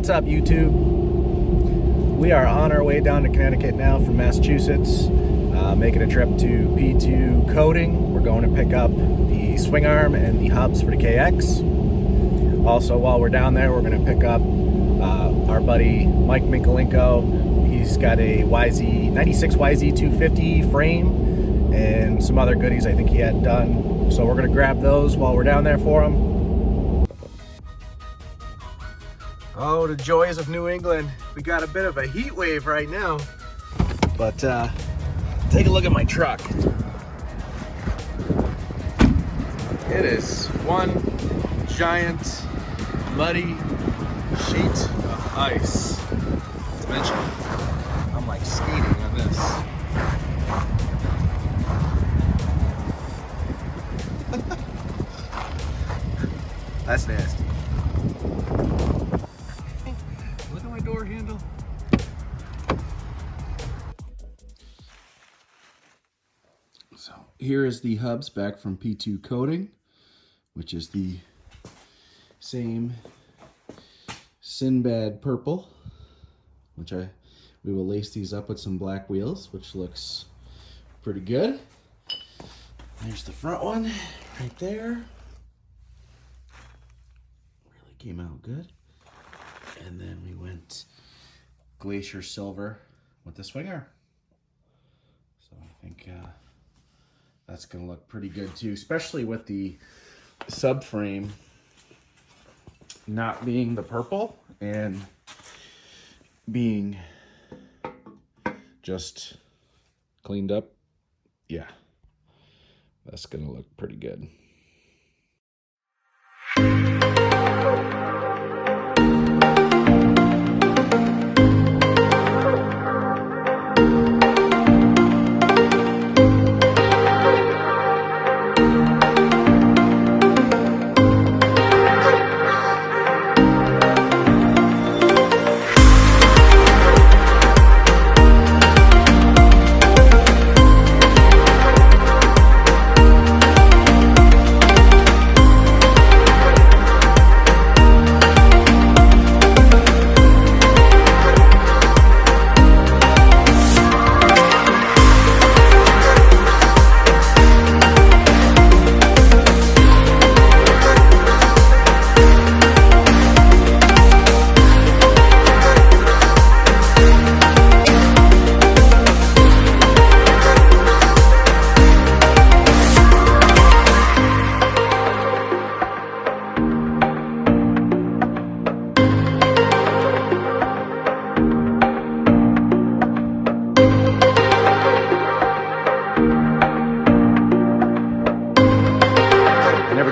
What's up, YouTube? We are on our way down to Connecticut now from Massachusetts, making a trip to P2 Coating. We're going to pick up the swing arm and the hubs for the KX. Also, while we're down there, we're going to pick up our buddy Mike Mikolenko. He's got a 96 YZ250 frame and some other goodies I think he had done. So we're going to grab those while we're down there for him. Oh, the joys of New England. We got a bit of a heat wave right now. But take a look at my truck. It is one giant muddy sheet of ice. Not to mention, I'm like skating on this. That's nasty. Look at my door handle. So here is the hubs back from P2 Coating, which is the same Sinbad purple, which we will lace these up with some black wheels, which looks pretty good. There's the front one right there. Really came out good. And then we went glacier silver with the swinger. So I think that's gonna look pretty good too, especially with the subframe not being the purple and being just cleaned up. Yeah, that's gonna look pretty good.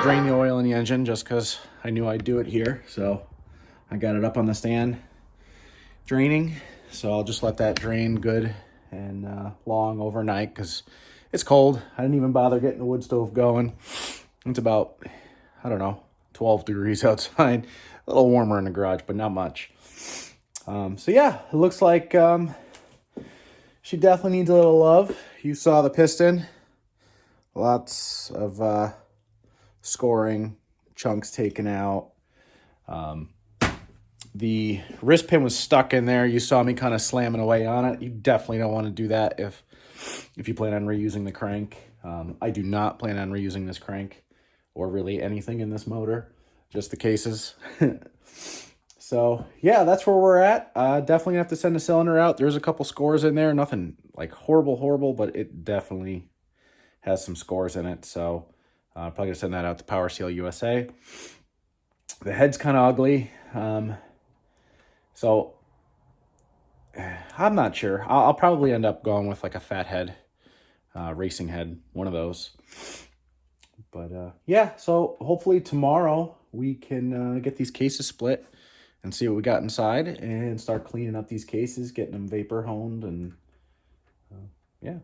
Drain the oil in the engine just because I knew I'd do it here, so I got it up on the stand draining. So I'll just let that drain good and long overnight because it's cold. I didn't even bother getting the wood stove going. It's about, I don't know, 12 degrees outside. A little warmer in the garage, but not much. So yeah, it looks like she definitely needs a little love. You saw the piston. Lots of scoring, chunks taken out. The wrist pin was stuck in there. You saw me kind of slamming away on it. You definitely don't want to do that if you plan on reusing the crank. I do not plan on reusing this crank or really anything in this motor, just the cases. So yeah, that's where we're at. Definitely have to send the cylinder out. There's a couple scores in there, nothing like horrible, but it definitely has some scores in it. So probably gonna send that out to Power Seal USA. The head's kind of ugly, so I'm not sure. I'll probably end up going with like a fat head, racing head, one of those. But yeah, so hopefully tomorrow we can get these cases split and see what we got inside and start cleaning up these cases, getting them vapor honed, and yeah,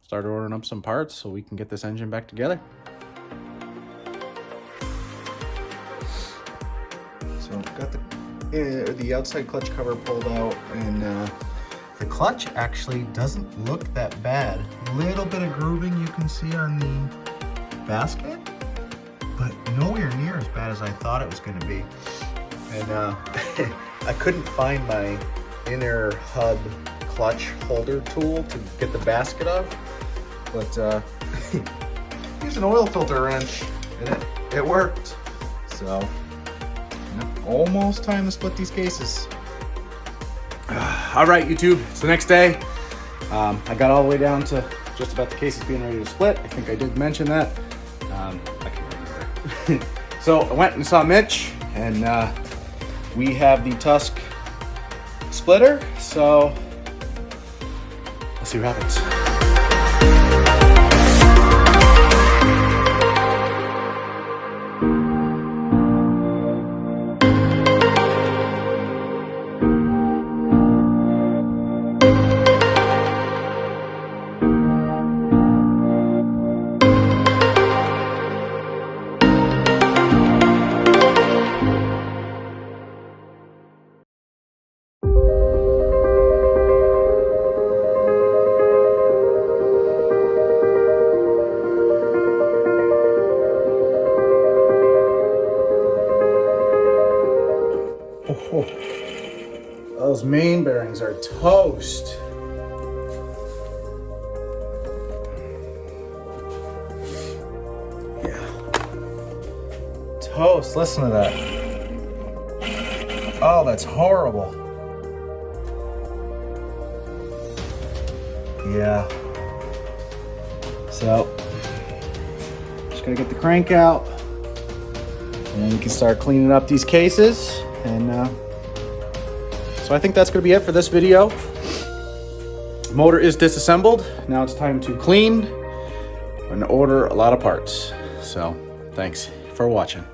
start ordering up some parts so we can get this engine back together. So got the outside clutch cover pulled out, and the clutch actually doesn't look that bad. Little bit of grooving you can see on the basket, but nowhere near as bad as I thought it was going to be. And I couldn't find my inner hub clutch holder tool to get the basket off, but use an oil filter wrench and it worked. So almost time to split these cases. All right, YouTube, it's the next day. I got all the way down to just about the cases being ready to split. I think I did mention that. I can't remember. So I went and saw Mitch, and we have the Tusk splitter. So let's see what happens. Oh, those main bearings are toast. Yeah. Toast, listen to that. Oh, that's horrible. Yeah. So, just gotta get the crank out, and then you can start cleaning up these cases. And so I think that's going to be it for this video. The motor is disassembled. Now it's time to clean and order a lot of parts. So thanks for watching.